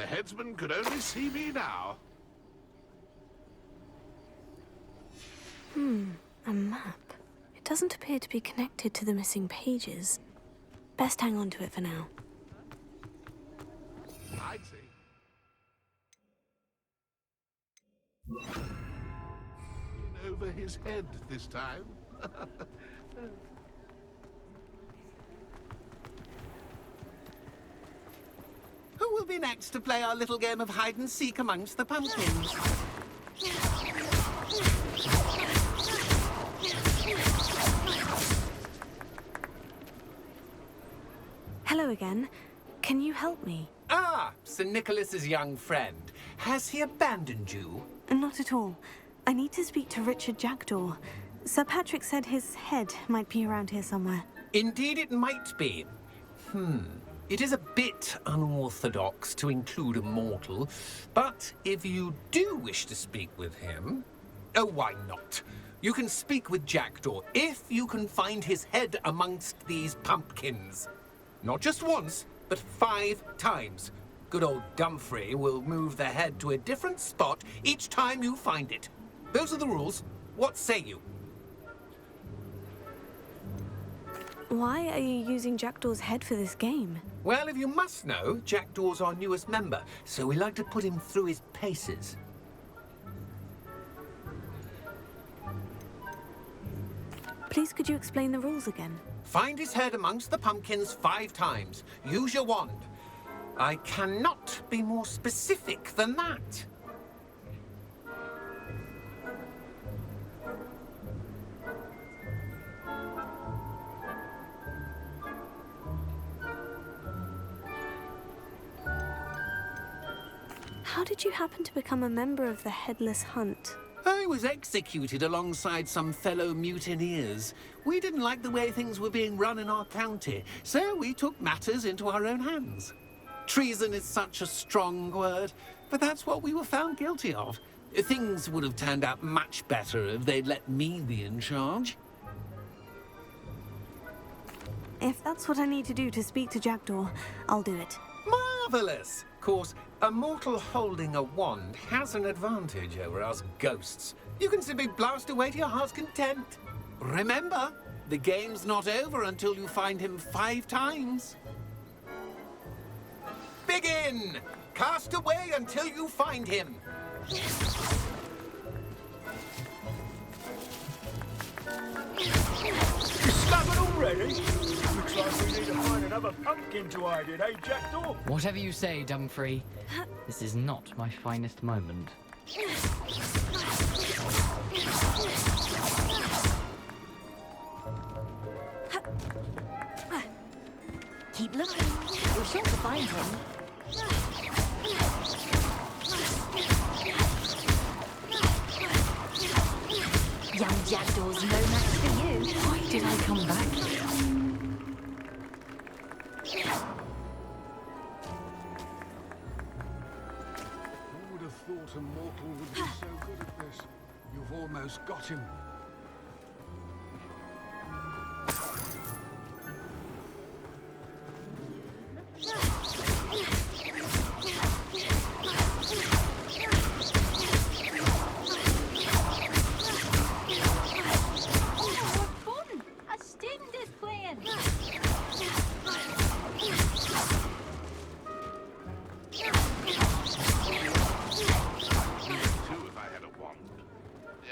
the headsman could only see me now. A map. It doesn't appear to be connected to the missing pages. Best hang on to it for now. I see. In over his head this time. Who will be next to play our little game of hide-and-seek amongst the pumpkins? Hello again. Can you help me? Ah, Sir Nicholas's young friend. Has he abandoned you? Not at all. I need to speak to Richard Jackdaw. Sir Patrick said his head might be around here somewhere. Indeed it might be. It is a bit unorthodox to include a mortal, but if you do wish to speak with him... Oh, why not? You can speak with Jackdaw if you can find his head amongst these pumpkins. Not just once, but 5 times. Good old Dumfrey will move the head to a different spot each time you find it. Those are the rules. What say you? Why are you using Jackdaw's head for this game? Well, if you must know, Jackdaw's our newest member, so we like to put him through his paces. Please could you explain the rules again? Find his head amongst the pumpkins 5 times. Use your wand. I cannot be more specific than that. How did you happen to become a member of the Headless Hunt? I was executed alongside some fellow mutineers. We didn't like the way things were being run in our county, so we took matters into our own hands. Treason is such a strong word, but that's what we were found guilty of. Things would have turned out much better if they'd let me be in charge. If that's what I need to do to speak to Jackdaw, I'll do it. Marvellous! Of course, a mortal holding a wand has an advantage over us ghosts. You can simply blast away to your heart's content. Remember, the game's not over until you find him 5 times. Begin! Cast away until you find him. Discovered already? Looks like we need to find another pumpkin to hide in, eh, Jackdaw? Whatever you say, Dumfrey. This is not my finest moment. Keep looking. We're sure to find him. Young Jackdaw's no match for you. Why did I come back? Who would have thought a mortal would be so good at this? You've almost got him.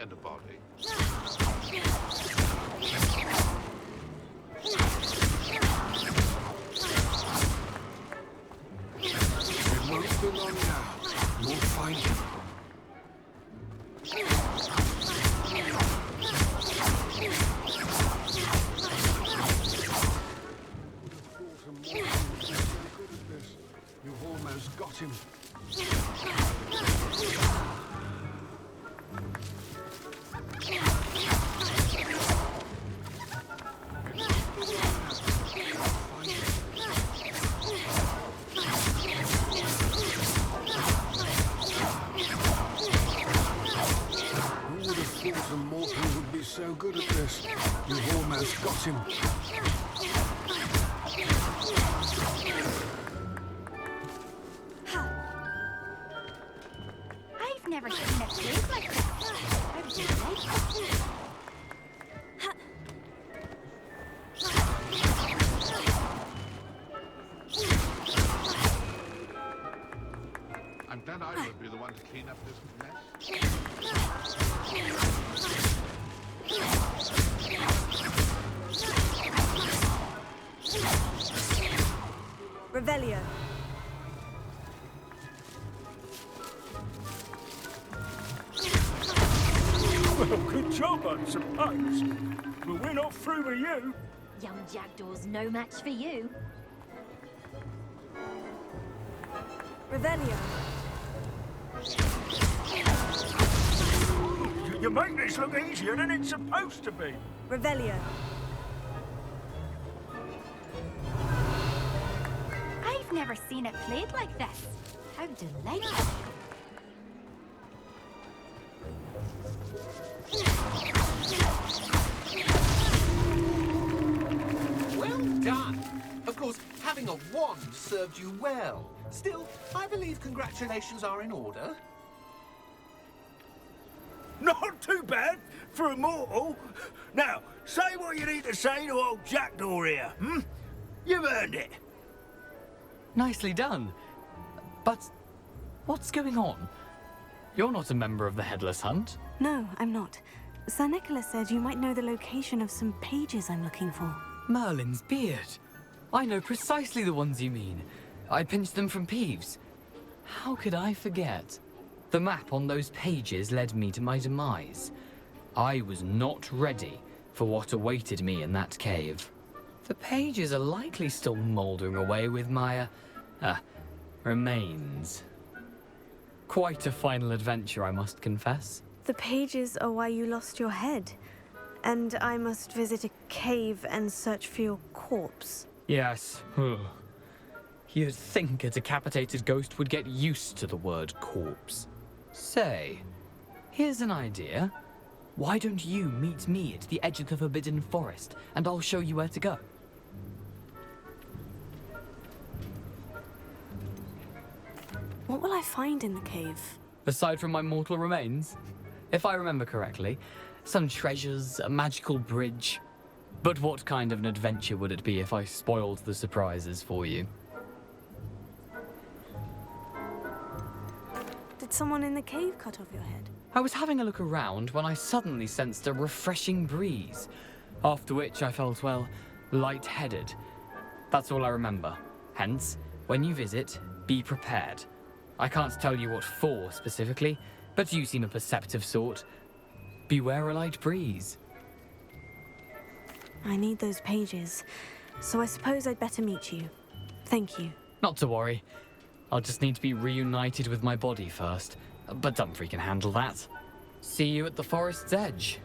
And a body. It won't be long now. We'll find him. You've almost got him. A mortal would be so good at this. You've almost got him. plays like this. How delightful. I'm glad I would be the one to clean up this mess. Revelio. Well, good job, I suppose. But we're not through with you. Young Jackdaw's no match for you. Revelio. You make this look easier than it's supposed to be. Revelio. I've never seen it played like this. How delightful. Well done. Of course, having a wand served you well. Still, I believe congratulations are in order. Not too bad for a mortal. Now, say what you need to say to old Jackdaw here, hmm? You've earned it. Nicely done. But what's going on? You're not a member of the Headless Hunt. No, I'm not. Sir Nicholas said you might know the location of some pages I'm looking for. Merlin's beard. I know precisely the ones you mean. I pinched them from Peeves. How could I forget? The map on those pages led me to my demise. I was not ready for what awaited me in that cave. The pages are likely still mouldering away with my, remains. Quite a final adventure, I must confess. The pages are why you lost your head. And I must visit a cave and search for your corpse. Yes. You'd think a decapitated ghost would get used to the word corpse. Say, here's an idea. Why don't you meet me at the edge of the Forbidden Forest, and I'll show you where to go? What will I find in the cave? Aside from my mortal remains, if I remember correctly, some treasures, a magical bridge. But what kind of an adventure would it be if I spoiled the surprises for you? Did someone in the cave cut off your head? I was having a look around when I suddenly sensed a refreshing breeze, after which I felt, well, lightheaded. That's all I remember. Hence, when you visit, be prepared. I can't tell you what for specifically, but you seem a perceptive sort. Beware a light breeze. I need those pages, so I suppose I'd better meet you. Thank you. Not to worry. I'll just need to be reunited with my body first, but Dumfries can handle that. See you at the forest's edge.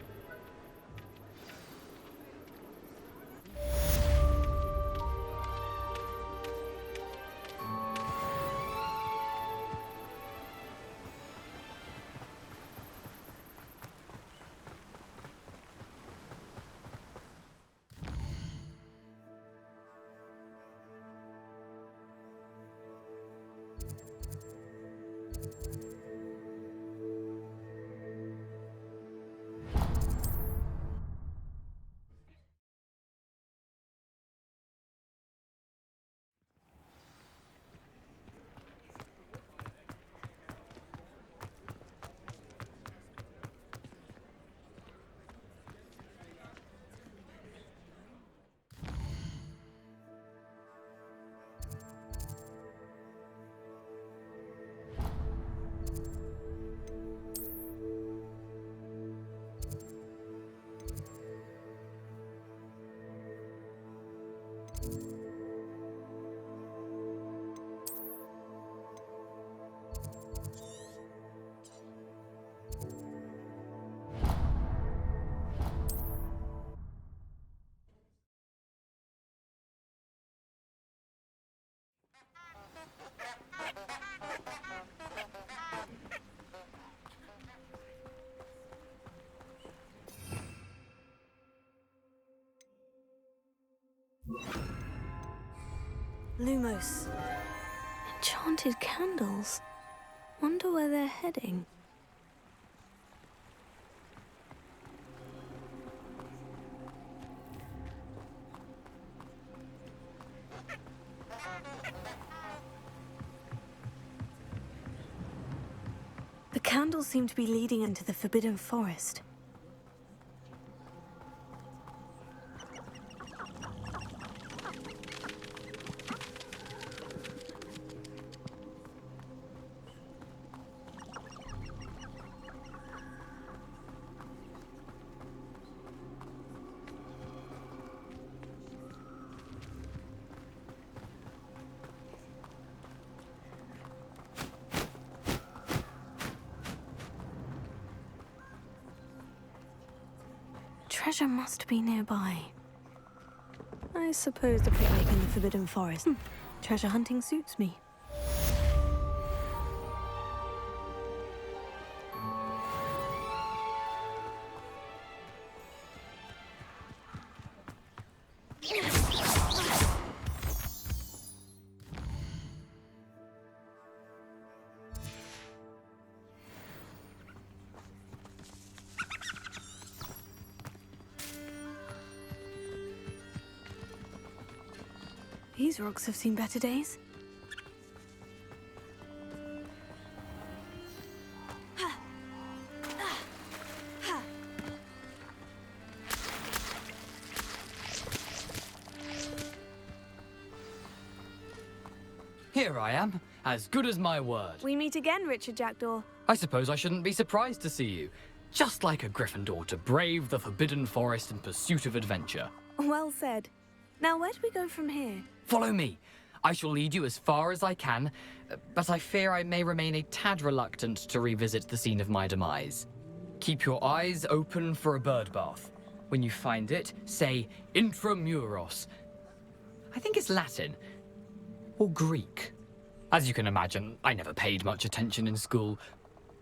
Lumos. Enchanted candles. Wonder where they're heading. handles seem to be leading into the Forbidden Forest. Treasure must be nearby. I suppose a picnic in the Forbidden Forest. Treasure hunting suits me. These rocks have seen better days. Here I am, as good as my word. We meet again, Richard Jackdaw. I suppose I shouldn't be surprised to see you. Just like a Gryffindor to brave the Forbidden Forest in pursuit of adventure. Well said. Now, where do we go from here? Follow me. I shall lead you as far as I can, but I fear I may remain a tad reluctant to revisit the scene of my demise. Keep your eyes open for a bird bath. When you find it, say intramuros. I think it's Latin. Or Greek. As you can imagine, I never paid much attention in school.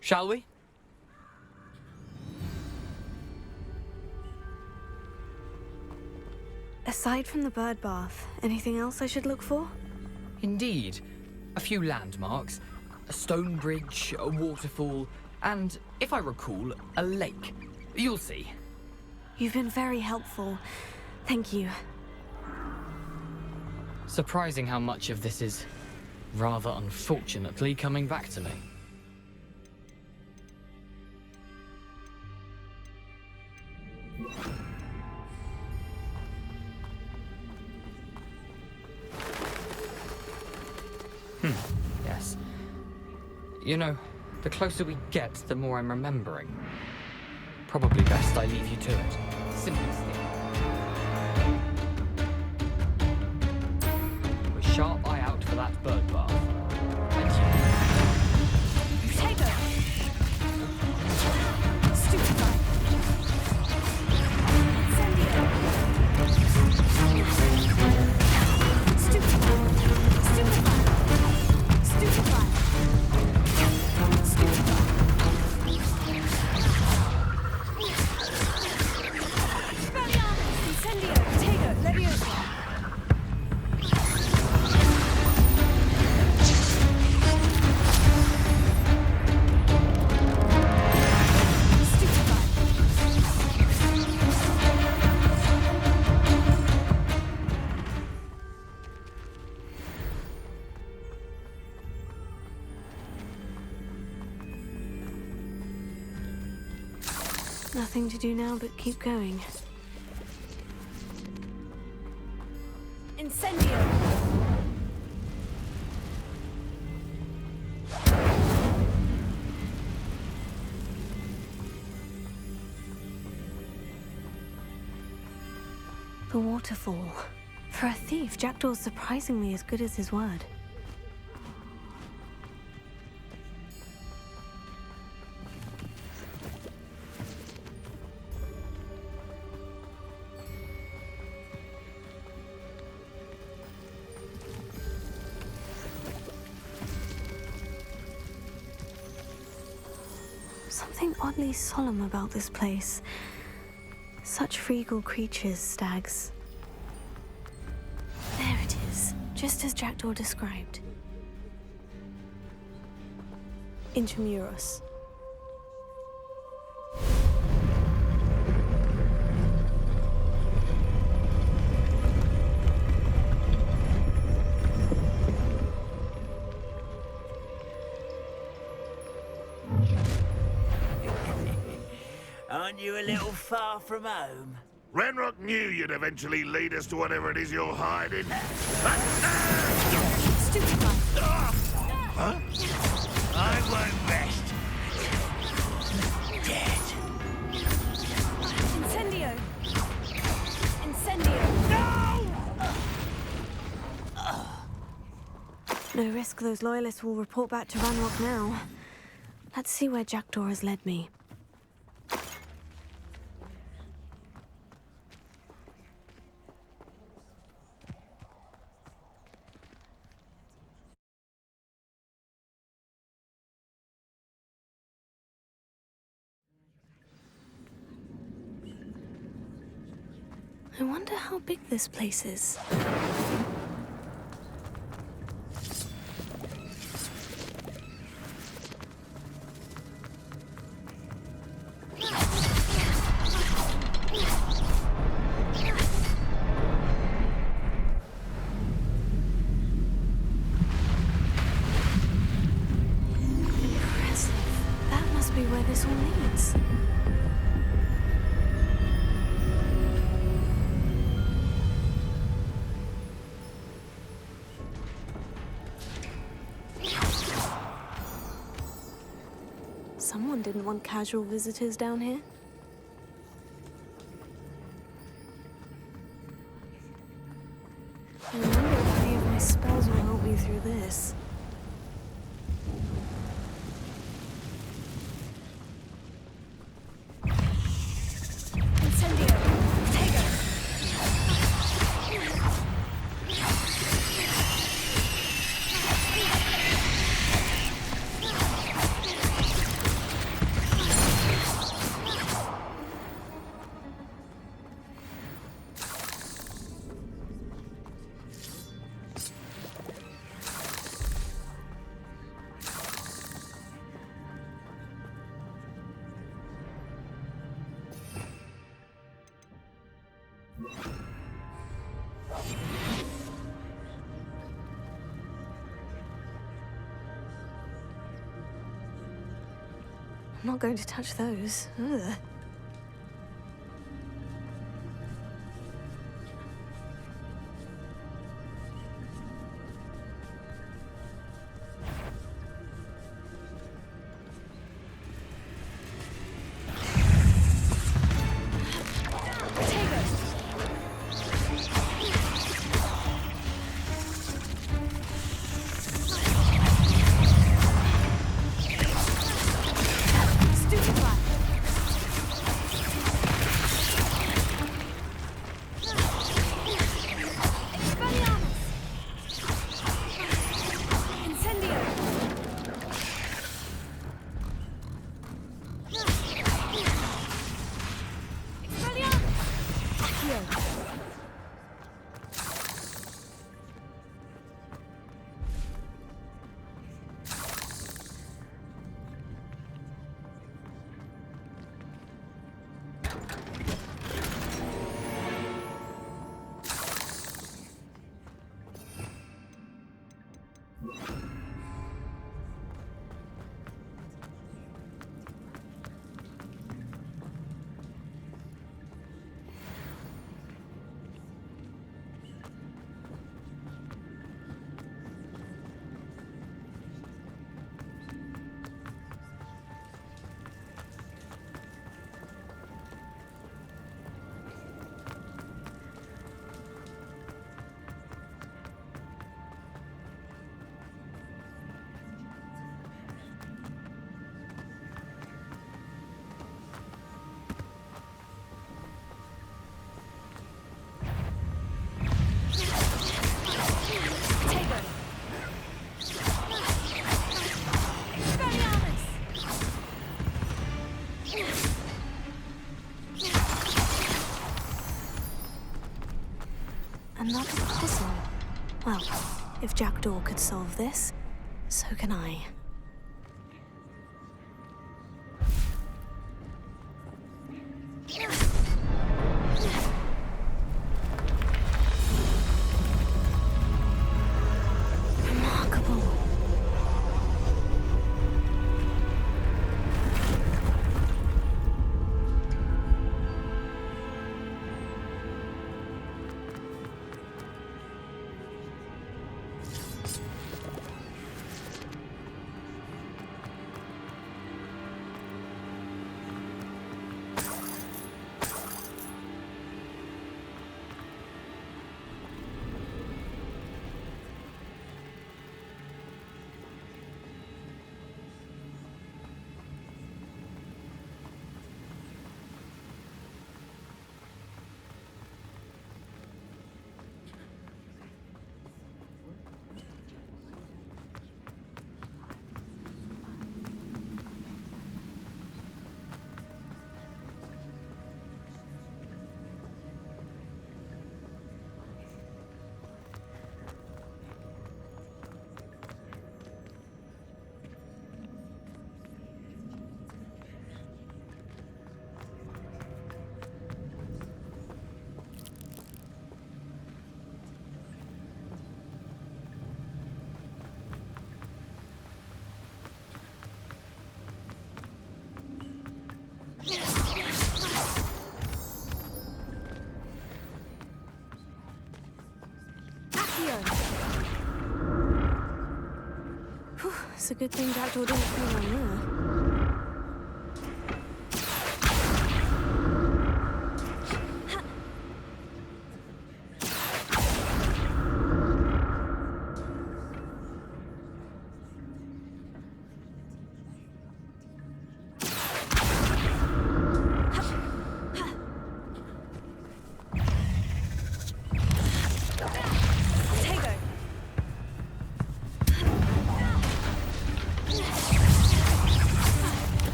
Shall we? Aside from the bird bath, anything else I should look for? Indeed. A few landmarks, a stone bridge, a waterfall, and, if I recall, a lake. You'll see. You've been very helpful. Thank you. Surprising how much of this is, rather unfortunately, coming back to me. Yes. You know, the closer we get, the more I'm remembering. Probably best I leave you to it. Simply keep a sharp eye out for that bird bath. And you. Take her! Stupefy! Incendio! Stupefy! Stupefy! Stupefy! Stupefy! Expelliarmus! Incendio! Tego! Leviosa! Nothing to do now but keep going. Incendio! The waterfall. For a thief, Jackdaw's surprisingly as good as his word. Something oddly solemn about this place. Such regal creatures, stags. There it is, just as Jackdaw described. Intramuros. Aren't you a little far from home? Renrock knew you'd eventually lead us to whatever it is you're hiding. Stupid guy. Huh? I won't rest. Dead. Incendio! Incendio! No risk those loyalists will report back to Ranrock now. Let's see where Jackdaw has led me. I wonder how big this place is. Impressive. That must be where this all leads. Someone didn't want casual visitors down here. I wonder if any of my spells will help me through this. Incendio! Tego! I'm not going to touch those. Ugh. Another puzzle. Well, if Jackdaw could solve this, so can I. Remarkable. It's a good thing Jackdaw didn't feel on there.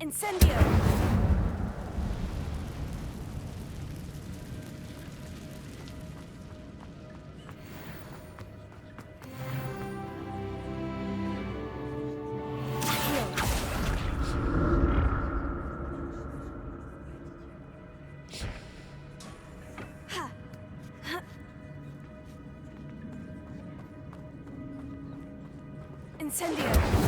Incendio! Incendio!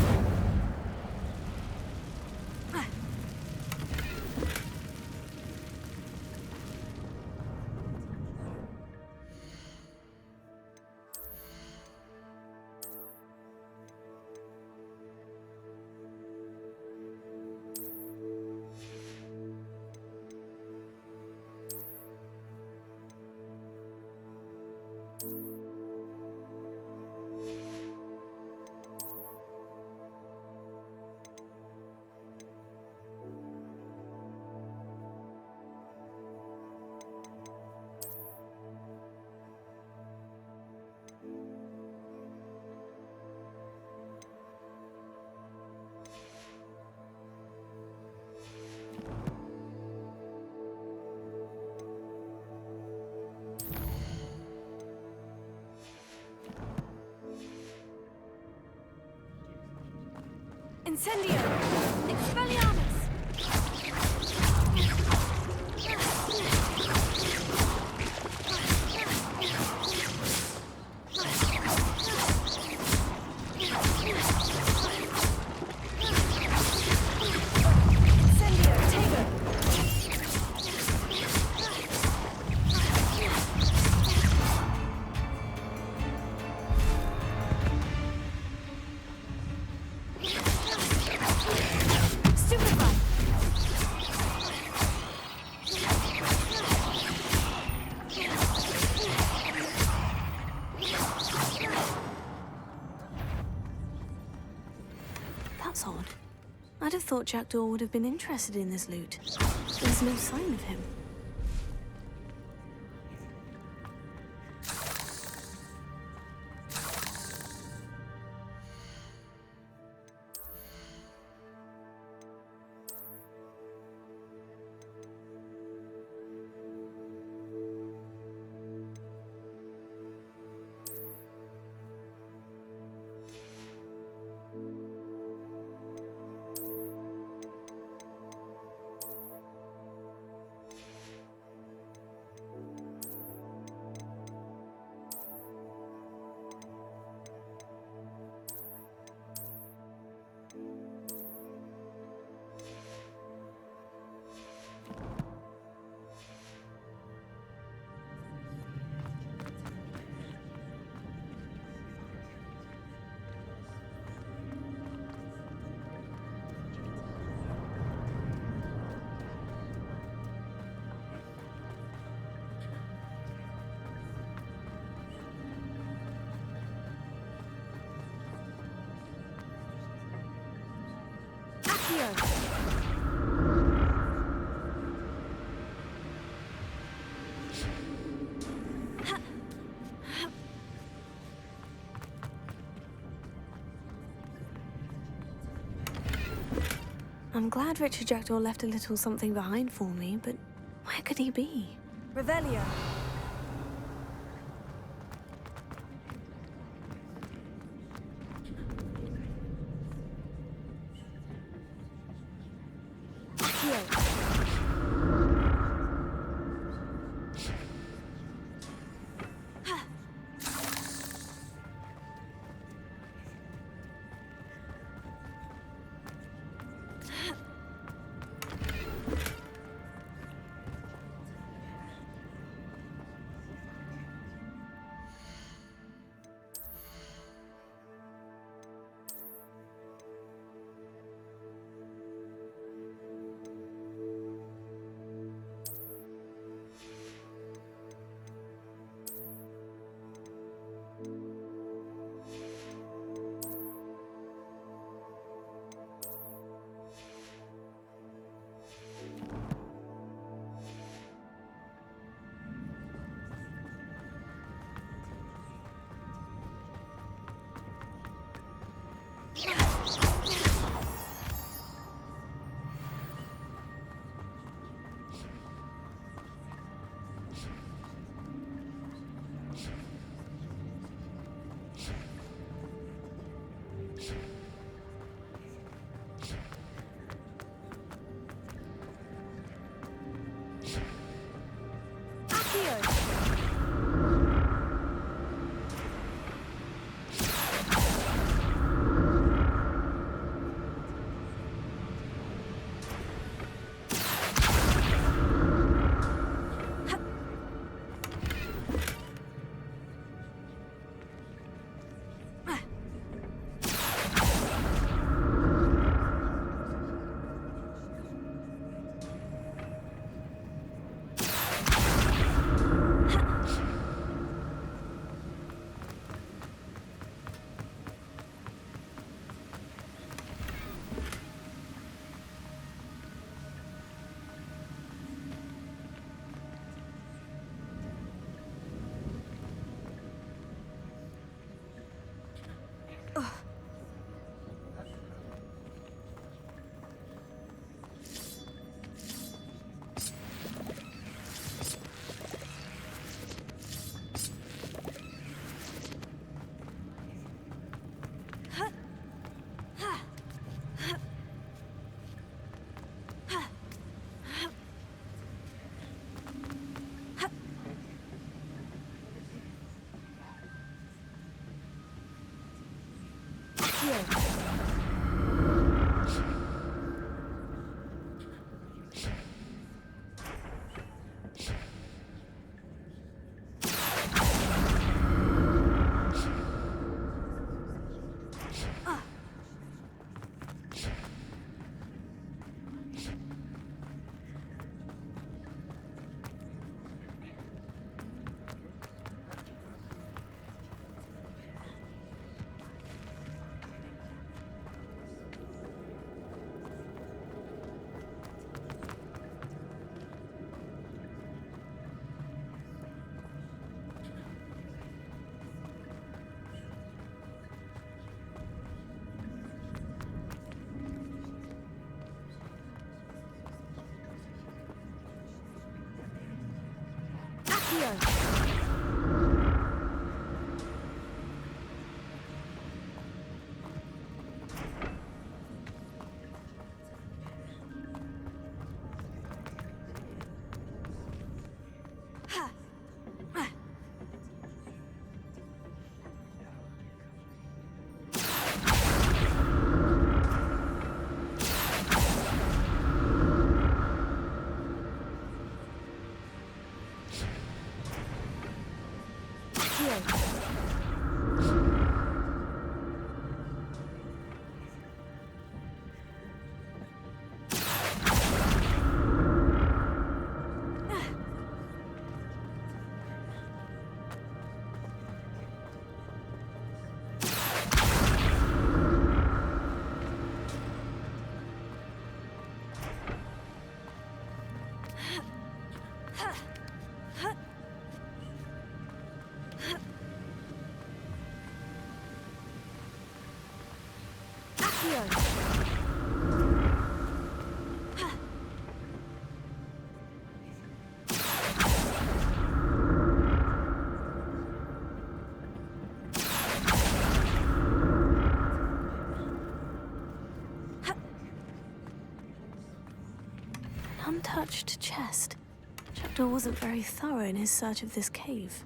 Incendio! Expelliarmus! Incendio! Tego! Stupefy! That's odd. I'd have thought Jackdaw would have been interested in this loot. There's no sign of him. I'm glad Richard Jackdaw left a little something behind for me, but where could he be? Revelio. Untouched chest. Jackdaw wasn't very thorough in his search of this cave.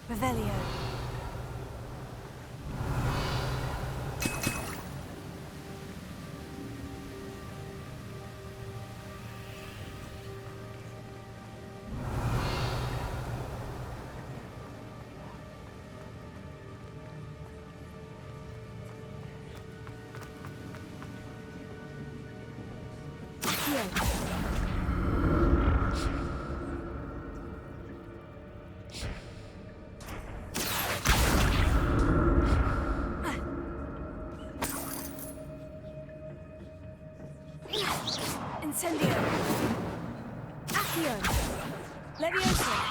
Revelio. Incendio. Accio. Levioso.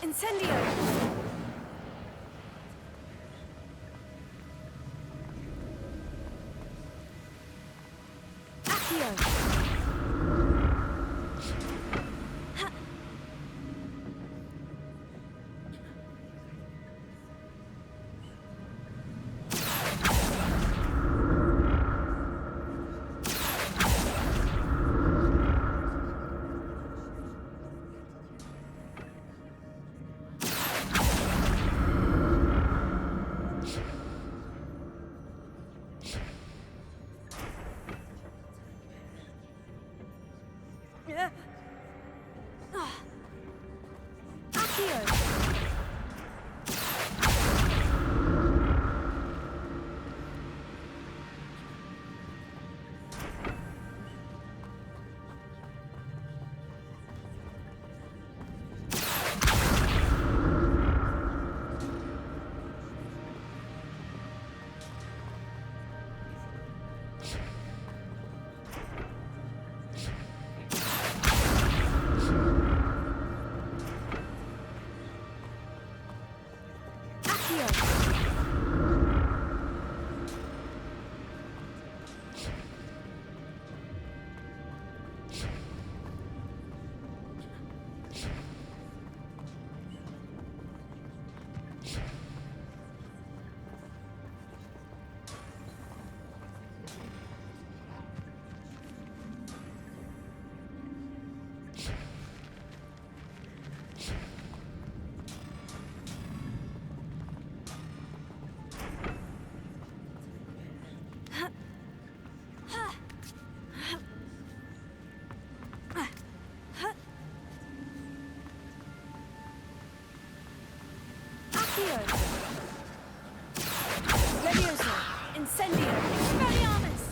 Incendio! Accio! Levioso! Incendio! Expelliarmus!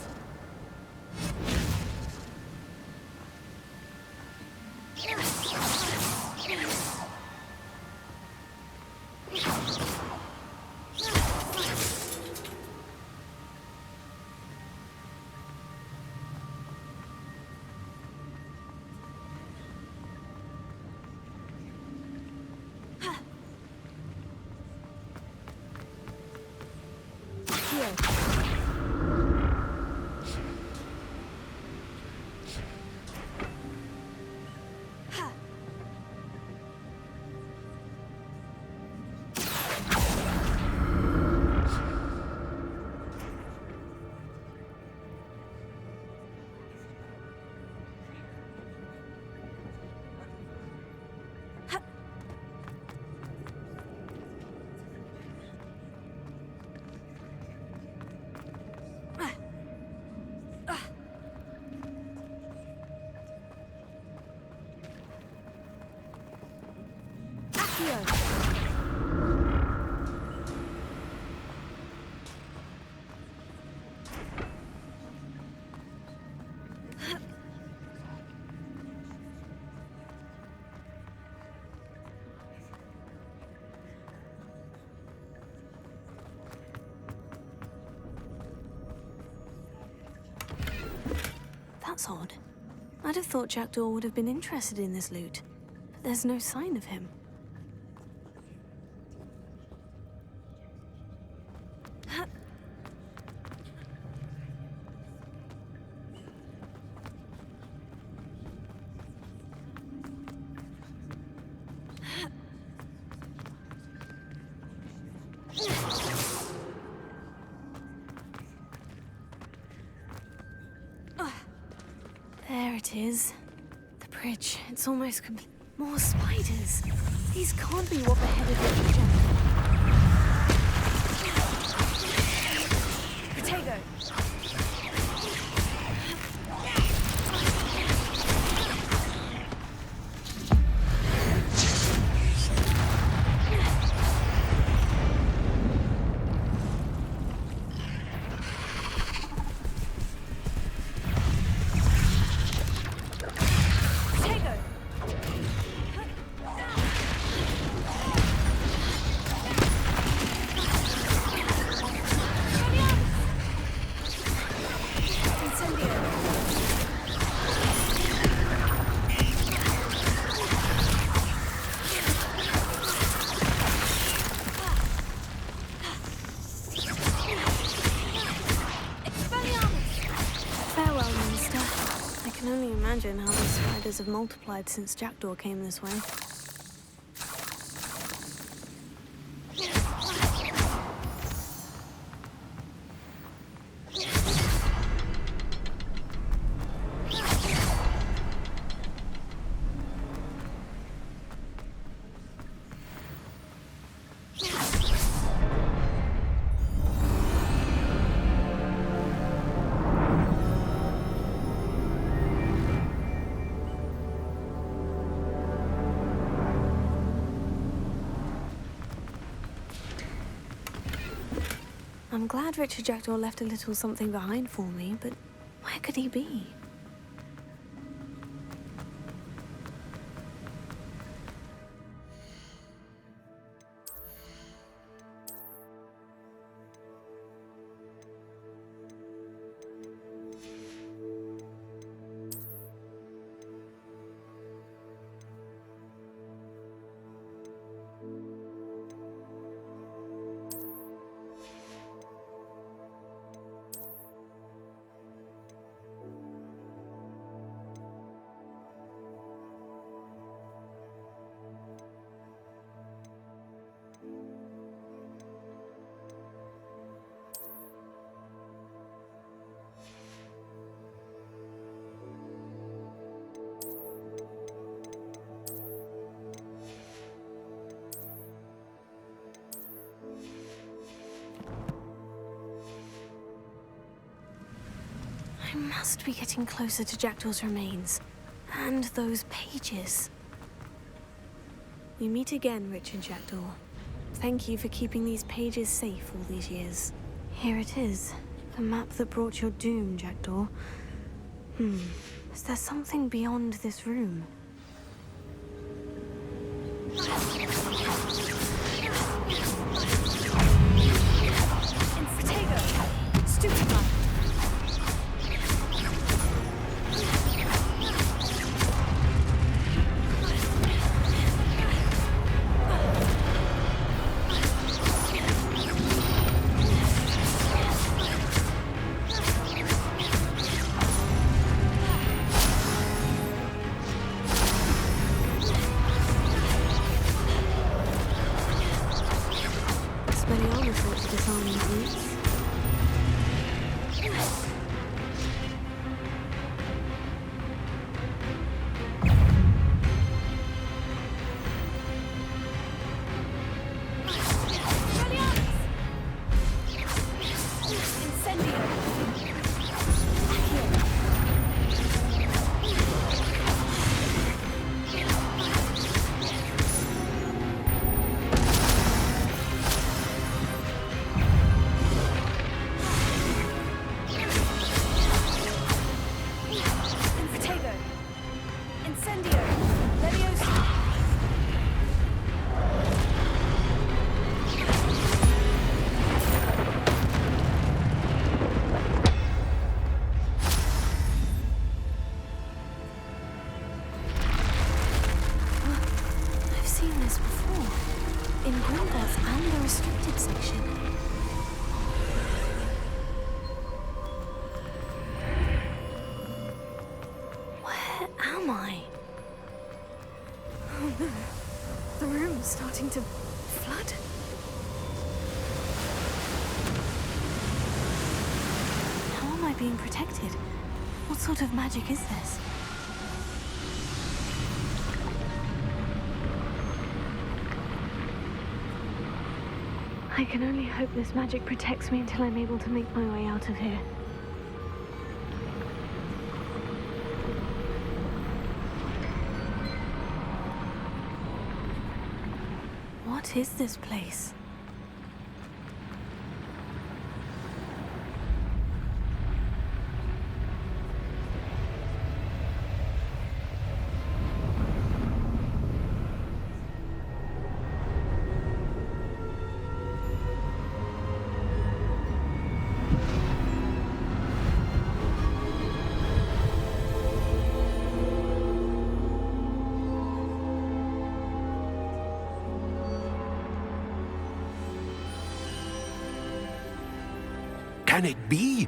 That's odd. I'd have thought Jackdaw would have been interested in this loot, but there's no sign of him. There it is. The bridge. It's almost complete. More spiders. These can't be what beheaded Richard Jackdaw. Protego. imagine how the spiders have multiplied since Jackdaw came this way. I'm glad Richard Jackdaw left a little something behind for me, but where could he be? I must be getting closer to Jackdaw's remains. And those pages. We meet again, Richard Jackdaw. Thank you for keeping these pages safe all these years. Here it is. The map that brought your doom, Jackdaw. Is there something beyond this room? The room's starting to flood. How am I being protected? What sort of magic is this? I can only hope this magic protects me until I'm able to make my way out of here. What is this place? Can it be?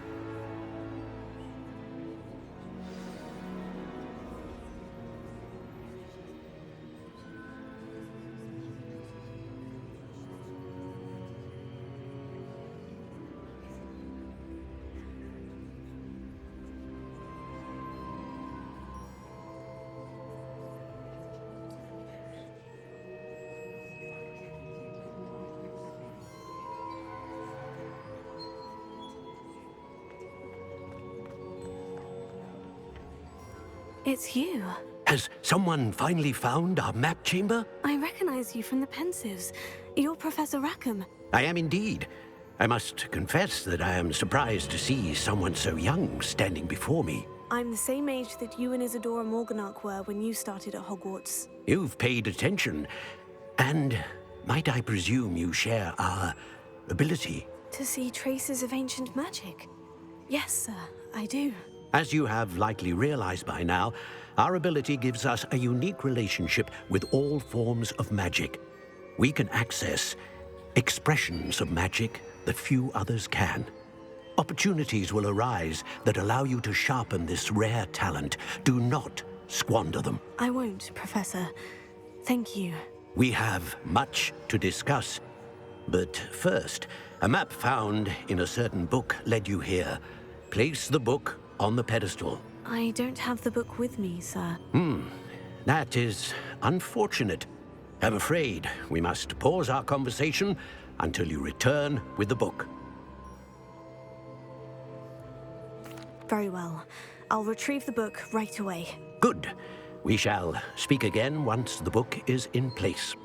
It's you. Has someone finally found our map chamber? I recognize you from the Pensives. You're Professor Rackham. I am indeed. I must confess that I am surprised to see someone so young standing before me. I'm the same age that you and Isadora Morganach were when you started at Hogwarts. You've paid attention. And might I presume you share our ability? To see traces of ancient magic? Yes, sir, I do. As you have likely realized by now, our ability gives us a unique relationship with all forms of magic. We can access expressions of magic that few others can. Opportunities will arise that allow you to sharpen this rare talent. Do not squander them. I won't, Professor. Thank you. We have much to discuss. But first, a map found in a certain book led you here. Place the book on the pedestal. I don't have the book with me, sir. That is unfortunate. I'm afraid we must pause our conversation until you return with the book. Very well. I'll retrieve the book right away. Good. We shall speak again once the book is in place.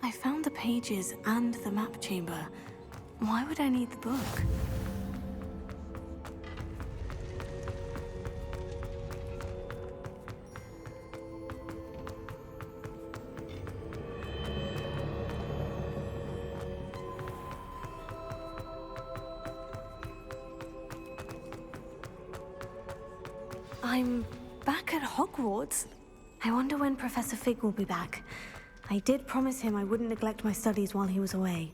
I found the pages and the map chamber. Why would I need the book? I'm back at Hogwarts. I wonder when Professor Fig will be back. I did promise him I wouldn't neglect my studies while he was away.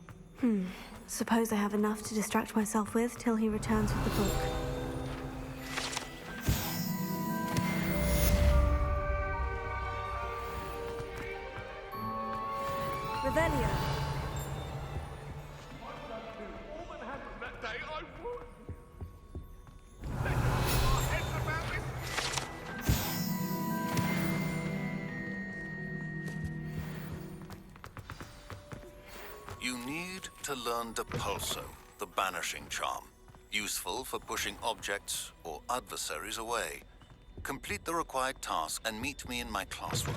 Suppose I have enough to distract myself with till he returns with the book. Revelio. You need to learn Depulso, the banishing charm. Useful for pushing objects or adversaries away. Complete the required task and meet me in my classroom.